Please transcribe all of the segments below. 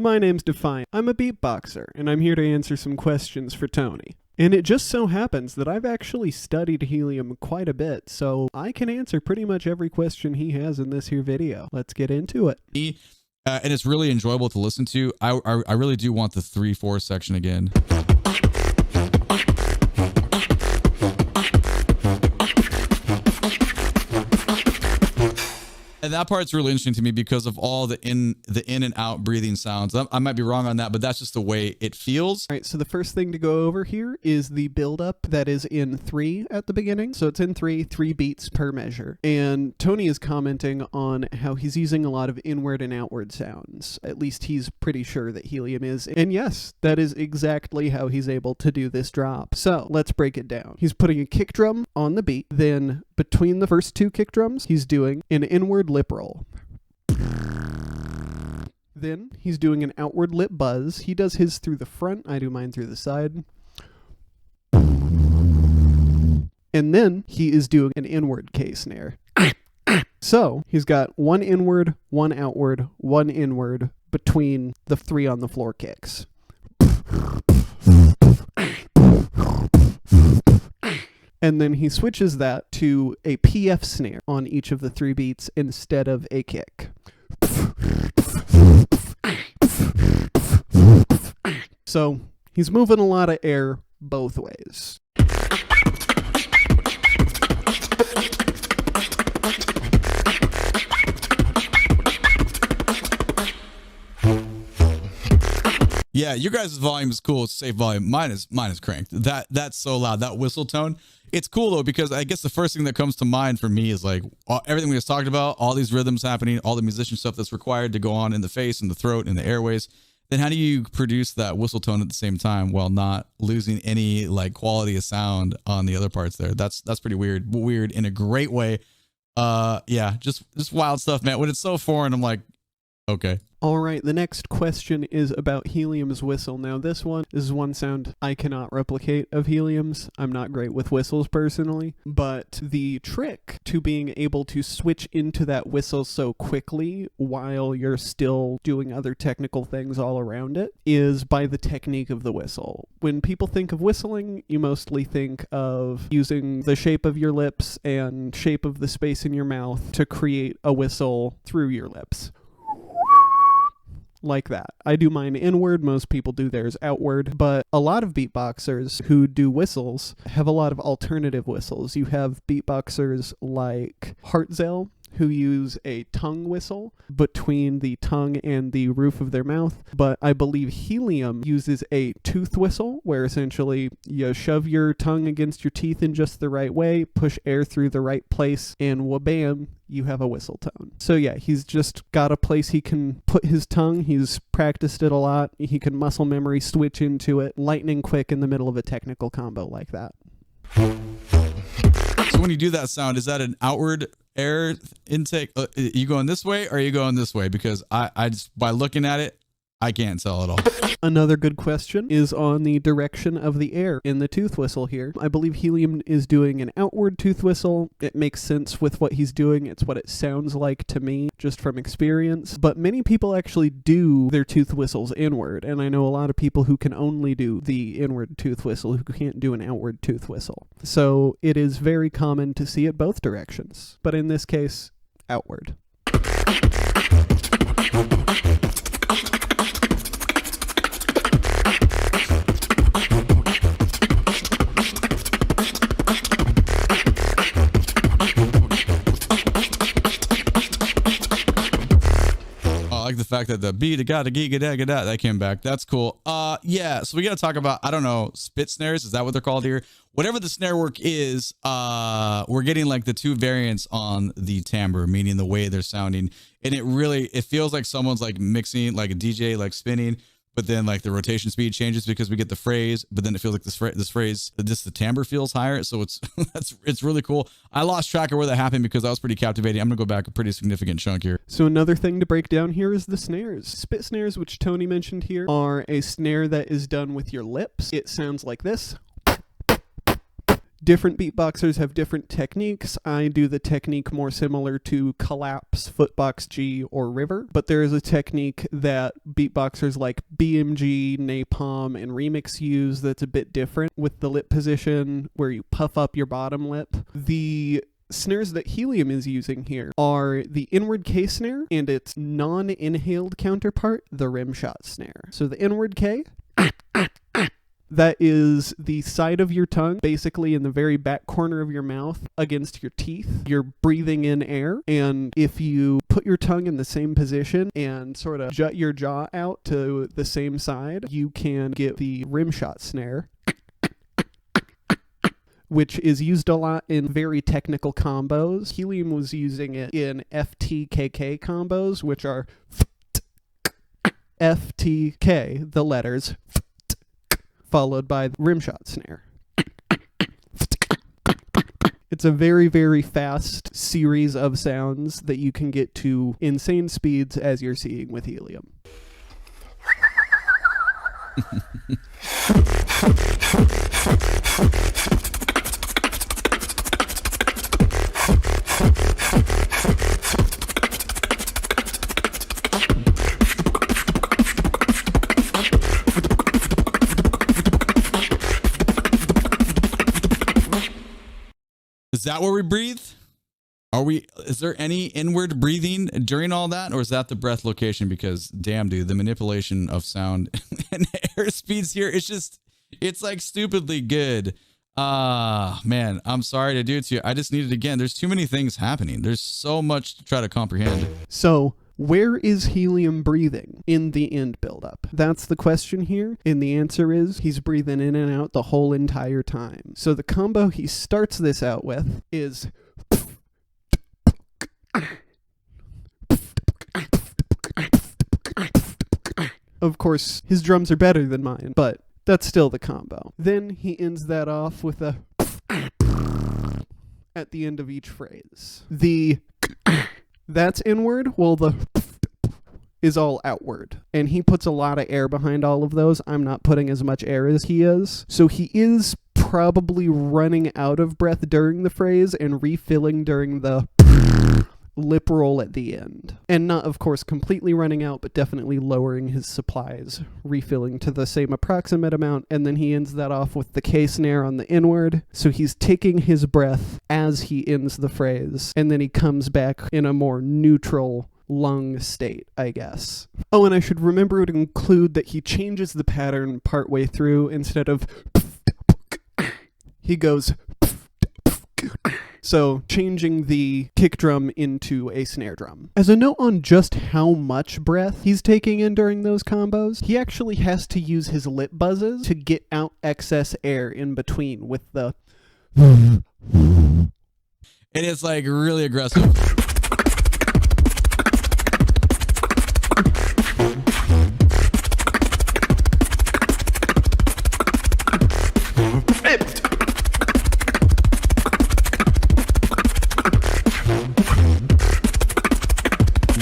My name's Defiant. I'm a beatboxer, and I'm here to answer some questions for Tony. And it just so happens that I've actually studied Helium quite a bit, so I can answer pretty much every question he has in this here video. Let's get into it. And it's really enjoyable to listen to. I really do want the 3/4 section again. And that part's really interesting to me because of all the in and out breathing sounds. I might be wrong on that, but that's just the way it feels. All right, so the first thing to go over here is the build-up that is in 3 at the beginning. So it's in 3 beats per measure. And Tony is commenting on how he's using a lot of inward and outward sounds. At least he's pretty sure that Helium is. And yes, that is exactly how he's able to do this drop. So let's break it down. He's putting a kick drum on the beat, then between the first 2 kick drums, he's doing an inward lip roll. Then he's doing an outward lip buzz. He does his through the front. I do mine through the side. And then he is doing an inward K snare. So he's got 1 inward, 1 outward, 1 inward between the 3 on the floor kicks. And then he switches that to a PF snare on each of the 3 beats instead of a kick. So he's moving a lot of air both ways. Yeah, your guys' volume is cool. It's safe volume. Mine is cranked. That's so loud. That whistle tone. It's cool though, because I guess the first thing that comes to mind for me is like everything we just talked about, all these rhythms happening, all the musician stuff that's required to go on in the face and the throat and the airways. Then how do you produce that whistle tone at the same time while not losing any like quality of sound on the other parts there? That's pretty weird. Weird in a great way. Yeah, just wild stuff, man. When it's so foreign, I'm like, okay. All right, the next question is about Helium's whistle. Now, this is one sound I cannot replicate of Helium's. I'm not great with whistles personally, but the trick to being able to switch into that whistle so quickly while you're still doing other technical things all around it is by the technique of the whistle. When people think of whistling, you mostly think of using the shape of your lips and shape of the space in your mouth to create a whistle through your lips. Like that. I do mine inward, most people do theirs outward, but a lot of beatboxers who do whistles have a lot of alternative whistles. You have beatboxers like Hartzell, who use a tongue whistle between the tongue and the roof of their mouth, but I believe Helium uses a tooth whistle, where essentially you shove your tongue against your teeth in just the right way, push air through the right place, and wha-bam, you have a whistle tone. So yeah, he's just got a place he can put his tongue. He's practiced it a lot. He can muscle memory switch into it lightning quick in the middle of a technical combo like that. So when you do that sound, is that an outward air intake? You going this way or are you going this way? Because I just, by looking at it, I can't tell at all. Another good question is on the direction of the air in the tooth whistle here. I believe Helium is doing an outward tooth whistle. It makes sense with what he's doing. It's what it sounds like to me, just from experience. But many people actually do their tooth whistles inward, and I know a lot of people who can only do the inward tooth whistle who can't do an outward tooth whistle. So it is very common to see it both directions, but in this case, outward. The fact that the beat that came back, that's cool. Yeah, so we gotta talk about, I don't know, spit snares, is that what they're called here? Whatever the snare work is, we're getting like the 2 variants on the timbre, meaning the way they're sounding, and it feels like someone's like mixing, like a DJ like spinning, but then like the rotation speed changes because we get the phrase, but then it feels like this phrase, just the timbre feels higher. So it's it's really cool. I lost track of where that happened because that was pretty captivating. I'm gonna go back a pretty significant chunk here. So another thing to break down here is the snares. Spit snares, which Tony mentioned here, are a snare that is done with your lips. It sounds like this. Different beatboxers have different techniques. I do the technique more similar to collapse, footbox G, or river, but there is a technique that beatboxers like BMG, Napalm, and Remix use that's a bit different with the lip position where you puff up your bottom lip. The snares that Helium is using here are the inward K snare and its non-inhaled counterpart, the rim shot snare. So the inward K, that is the side of your tongue, basically in the very back corner of your mouth against your teeth. You're breathing in air, and if you put your tongue in the same position and sort of jut your jaw out to the same side, you can get the rim shot snare, which is used a lot in very technical combos. Helium was using it in FTKK combos, which are FTK, the letters, followed by the rim shot snare. It's a very, very fast series of sounds that you can get to insane speeds as you're seeing with Helium. Is that where we breathe? Is there any inward breathing during all that? Or is that the breath location? Because damn, dude, the manipulation of sound and air speeds here, it's like stupidly good. Man, I'm sorry to do it to you. I just need it again. There's too many things happening. There's so much to try to comprehend. So where is Helium breathing in the end buildup? That's the question here, and the answer is he's breathing in and out the whole entire time. So the combo he starts this out with is of course, his drums are better than mine, but that's still the combo. Then he ends that off with a at the end of each phrase. That's inward, while the is all outward. And he puts a lot of air behind all of those. I'm not putting as much air as he is. So he is probably running out of breath during the phrase and refilling during the lip roll at the end. And not, of course, completely running out, but definitely lowering his supplies, refilling to the same approximate amount, and then he ends that off with the K snare on the inward. So he's taking his breath as he ends the phrase, and then he comes back in a more neutral lung state, I guess. Oh, and I should remember to include that he changes the pattern partway through. Instead of he goes so changing the kick drum into a snare drum. As a note on just how much breath he's taking in during those combos, he actually has to use his lip buzzes to get out excess air in between with the and it's like really aggressive.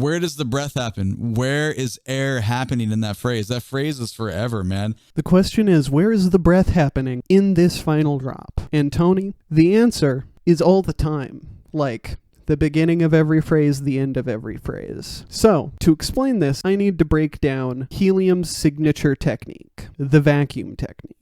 Where does the breath happen? Where is air happening in that phrase? That phrase is forever, man. The question is, where is the breath happening in this final drop? And Tony, the answer is all the time. Like the beginning of every phrase, the end of every phrase. So, to explain this, I need to break down Helium's signature technique, the vacuum technique.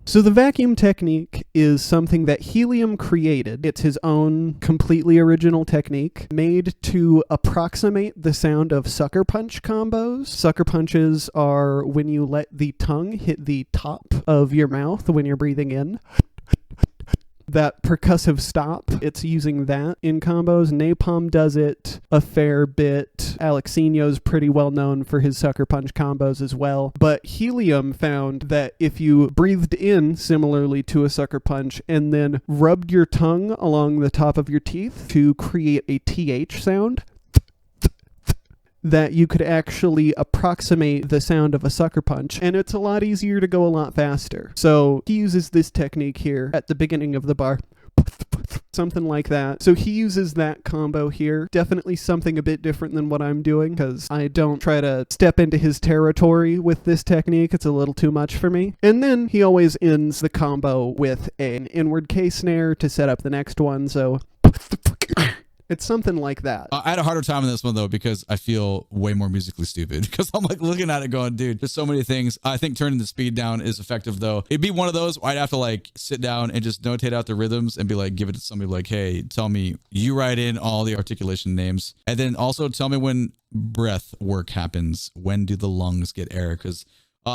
So the vacuum technique is something that Helium created. It's his own completely original technique made to approximate the sound of sucker punch combos. Sucker punches are when you let the tongue hit the top of your mouth when you're breathing in. That percussive stop, it's using that in combos. Napalm does it a fair bit. Alexinho's pretty well known for his sucker punch combos as well. But Helium found that if you breathed in similarly to a sucker punch and then rubbed your tongue along the top of your teeth to create a TH sound, that you could actually approximate the sound of a sucker punch, and it's a lot easier to go a lot faster. So he uses this technique here at the beginning of the bar. something like that. So he uses that combo here. Definitely something a bit different than what I'm doing, because I don't try to step into his territory with this technique. It's a little too much for me. And then he always ends the combo with an inward K snare to set up the next one. So it's something like that. I had a harder time in this one, though, because I feel way more musically stupid. Because I'm like looking at it going, dude, there's so many things. I think turning the speed down is effective, though. It'd be one of those where I'd have to like sit down and just notate out the rhythms and be like, give it to somebody like, hey, tell me, you write in all the articulation names. And then also tell me when breath work happens. When do the lungs get air? Because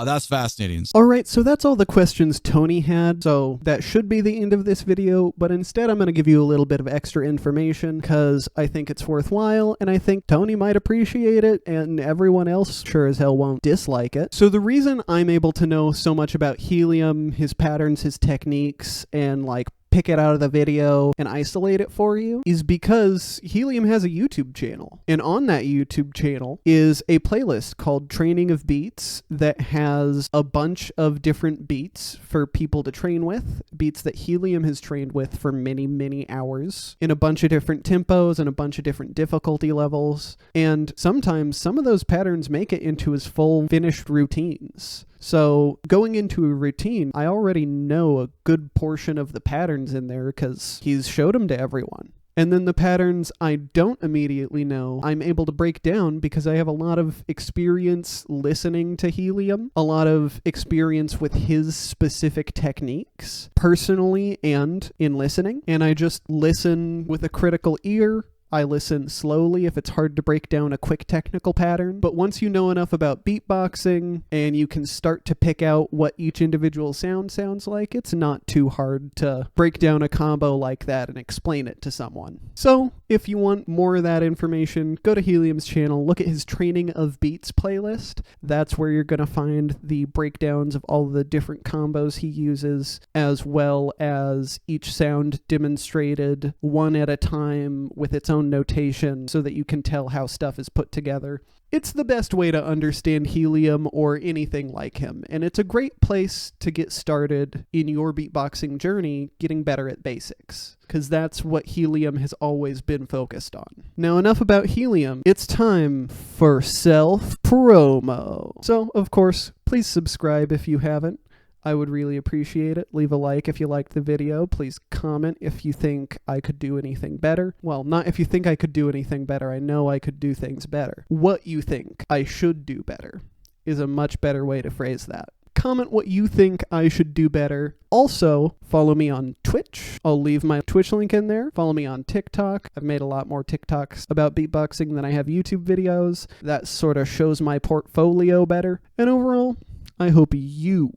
that's fascinating. All right, so that's all the questions Tony had. So that should be the end of this video, but instead I'm going to give you a little bit of extra information because I think it's worthwhile, and I think Tony might appreciate it, and everyone else sure as hell won't dislike it. So the reason I'm able to know so much about Helium, his patterns, his techniques, and like pick it out of the video and isolate it for you is because Helium has a YouTube channel. And on that YouTube channel is a playlist called Training of Beats that has a bunch of different beats for people to train with, beats that Helium has trained with for many, many hours in a bunch of different tempos and a bunch of different difficulty levels. And sometimes some of those patterns make it into his full finished routines. So going into a routine, I already know a good portion of the patterns in there because he's showed them to everyone. And then the patterns I don't immediately know, I'm able to break down because I have a lot of experience listening to Helium, a lot of experience with his specific techniques, personally and in listening. And I just listen with a critical ear. I listen slowly if it's hard to break down a quick technical pattern. But once you know enough about beatboxing and you can start to pick out what each individual sound sounds like, it's not too hard to break down a combo like that and explain it to someone. So if you want more of that information, go to Helium's channel, look at his Training of Beats playlist. That's where you're going to find the breakdowns of all the different combos he uses, as well as each sound demonstrated one at a time with its own notation so that you can tell how stuff is put together. It's the best way to understand Helium or anything like him, and it's a great place to get started in your beatboxing journey, getting better at basics, because that's what Helium has always been focused on. Now, enough about Helium. It's time for self-promo. So, of course, please subscribe if you haven't. I would really appreciate it. Leave a like if you liked the video. Please comment if you think I could do anything better. Well, not if you think I could do anything better. I know I could do things better. What you think I should do better is a much better way to phrase that. Comment what you think I should do better. Also, follow me on Twitch. I'll leave my Twitch link in there. Follow me on TikTok. I've made a lot more TikToks about beatboxing than I have YouTube videos. That sort of shows my portfolio better. And overall, I hope you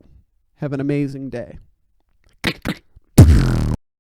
have an amazing day.